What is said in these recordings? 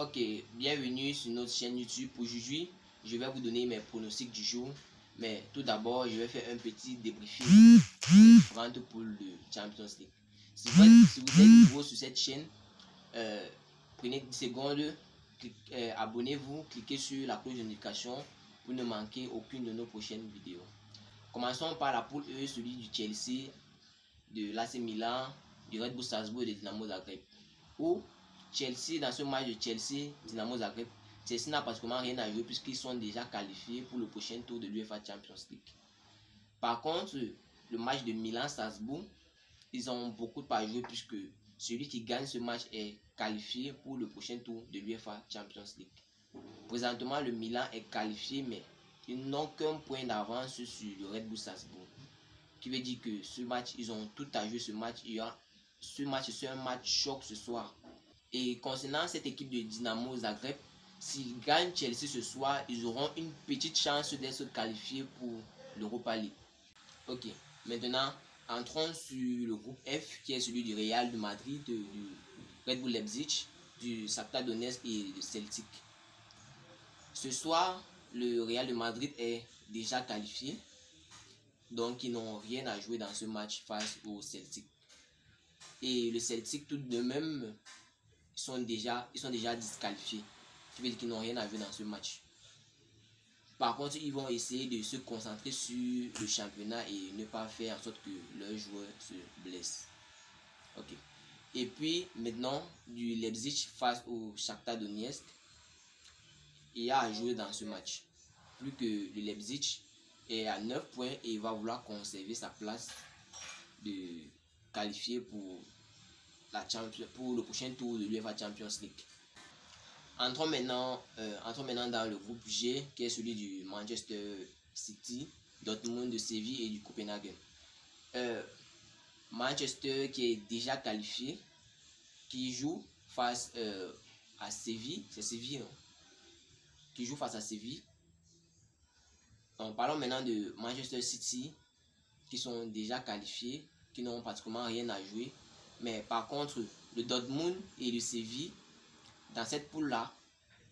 Ok, bienvenue sur notre chaîne YouTube. Aujourd'hui, je vais vous donner mes pronostics du jour. Mais tout d'abord, je vais faire un petit débriefing pour le Champions League. Si vous êtes nouveau sur cette chaîne, prenez 10 secondes, abonnez-vous, cliquez sur la cloche de notification pour ne manquer aucune de nos prochaines vidéos. Commençons par la poule E, celui du Chelsea, de l'AC Milan, du Red Bull Salzbourg et de Dynamo Zagreb. Où Chelsea, dans ce match de Chelsea, Dynamo Zagreb, Chelsea n'a pratiquement rien à jouer puisqu'ils sont déjà qualifiés pour le prochain tour de l'UEFA Champions League. Par contre, le match de Milan-Salzbourg, ils ont beaucoup à jouer puisque celui qui gagne ce match est qualifié pour le prochain tour de l'UEFA Champions League. Présentement, le Milan est qualifié, mais ils n'ont qu'un point d'avance sur le Red Bull Salzbourg. Qui veut dire que ce match, ils ont tout à jouer ce match. Ce match, c'est un match choc ce soir. Et concernant cette équipe de Dynamo Zagreb, s'ils gagnent Chelsea ce soir, ils auront une petite chance d'être qualifiés pour l'Europa League. Ok, maintenant, entrons sur le groupe F, qui est celui du Real de Madrid, du Red Bull Leipzig, du Shakhtar Donetsk et du Celtic. Ce soir, le Real de Madrid est déjà qualifié, donc ils n'ont rien à jouer dans ce match face au Celtic. Et le Celtic tout de même, ils sont déjà disqualifiés, qui veut dire qu'ils n'ont rien à jouer dans ce match. Par contre, ils vont essayer de se concentrer sur le championnat et ne pas faire en sorte que leurs joueurs se blessent. Ok. Et puis maintenant, du Leipzig face au Shakhtar Donetsk, il y a à jouer dans ce match. Plus que le Leipzig est à 9 points et il va vouloir conserver sa place de qualifier pour le prochain tour de l'UEFA Champions League. Entrons maintenant dans le groupe G, qui est celui du Manchester City, Dortmund, de Séville et du Copenhagen. Manchester qui est déjà qualifié, qui joue face à Séville. C'est Séville, non? Qui joue face à Séville. Donc, parlons maintenant de Manchester City, qui sont déjà qualifiés, qui n'ont pratiquement rien à jouer. Mais par contre, le Dortmund et le Séville, dans cette poule-là,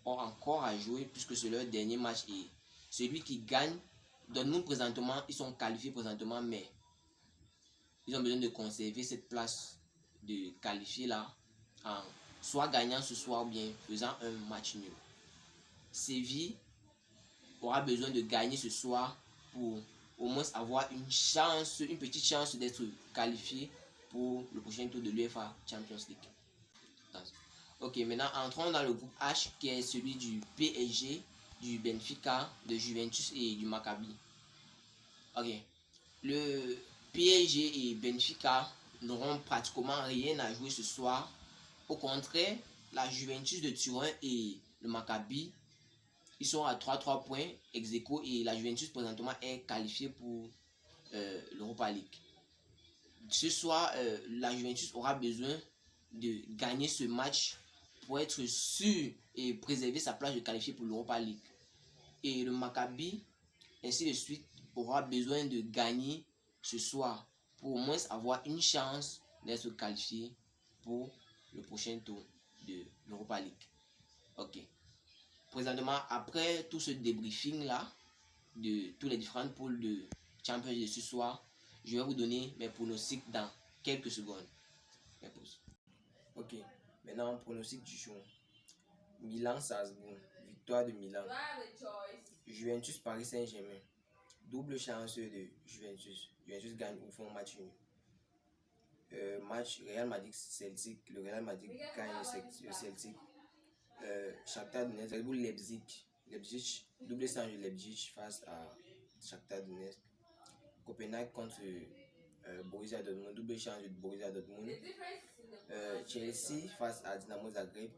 ont encore à jouer puisque c'est leur dernier match. Et celui qui gagne, Dortmund présentement, ils sont qualifiés présentement, mais ils ont besoin de conserver cette place de qualifier là, en soit gagnant ce soir ou bien faisant un match nul. Séville aura besoin de gagner ce soir pour au moins avoir une petite chance d'être qualifié pour le prochain tour de l'UEFA Champions League. Ok, maintenant entrons dans le groupe H qui est celui du PSG, du Benfica, de Juventus et du Maccabi. Ok, le PSG et Benfica n'auront pratiquement rien à jouer ce soir. Au contraire, la Juventus de Turin et le Maccabi, ils sont à 3 points ex aequo et la Juventus présentement est qualifiée pour l'Europa League. Ce soir, la Juventus aura besoin de gagner ce match pour être sûr et préserver sa place de qualifier pour l'Europa League. Et le Maccabi, ainsi de suite, aura besoin de gagner ce soir pour au moins avoir une chance d'être qualifié pour le prochain tour de l'Europa League. Ok. Présentement, après tout ce débriefing là de toutes les différentes poules de Champions de ce soir, je vais vous donner mes pronostics dans quelques secondes. Ok, maintenant pronostic du jour. Milan-Salzbourg, victoire de Milan. Juventus Paris Saint-Germain, double chance de Juventus. Juventus gagne ou font match nul. Match Real Madrid-Celtic, le Real Madrid gagne le Celtic. Shakhtar Donetsk, Red Bull Leipzig, double chance de Leipzig face à Shakhtar Donetsk. Copenhague contre Borussia Dortmund, double chance de Borussia Dortmund. Chelsea face à Dynamo Zagreb.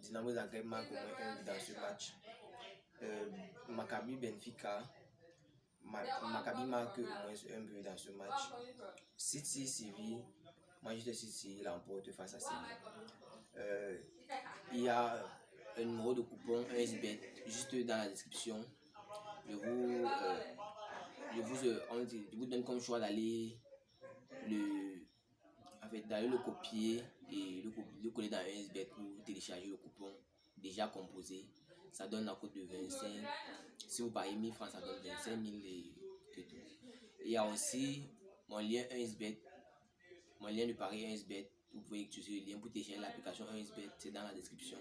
Dynamo Zagreb marque au moins un but dans ce match. Maccabi Benfica, Maccabi marque au moins un but dans ce match. City Séville, Manchester City l'emporte face à Séville. Il y a un numéro de coupon, un SBET, juste dans la description. Je vous donne comme choix d'aller le copier et le coller dans 1xBet pour télécharger le coupon déjà composé. Ça donne la cote de 25. Si vous pariez 1000 francs, ça donne 25 000 et que tout. Et il y a aussi mon lien 1xBet, mon lien de pari 1xBet. Vous pouvez utiliser le lien pour télécharger l'application 1xBet, c'est dans la description.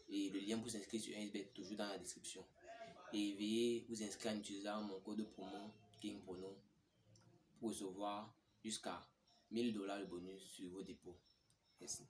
Et le lien pour s'inscrire sur 1xBet, toujours dans la description. Et veuillez vous inscrire en utilisant mon code promo KingProno pour recevoir jusqu'à $1000 de bonus sur vos dépôts. Merci.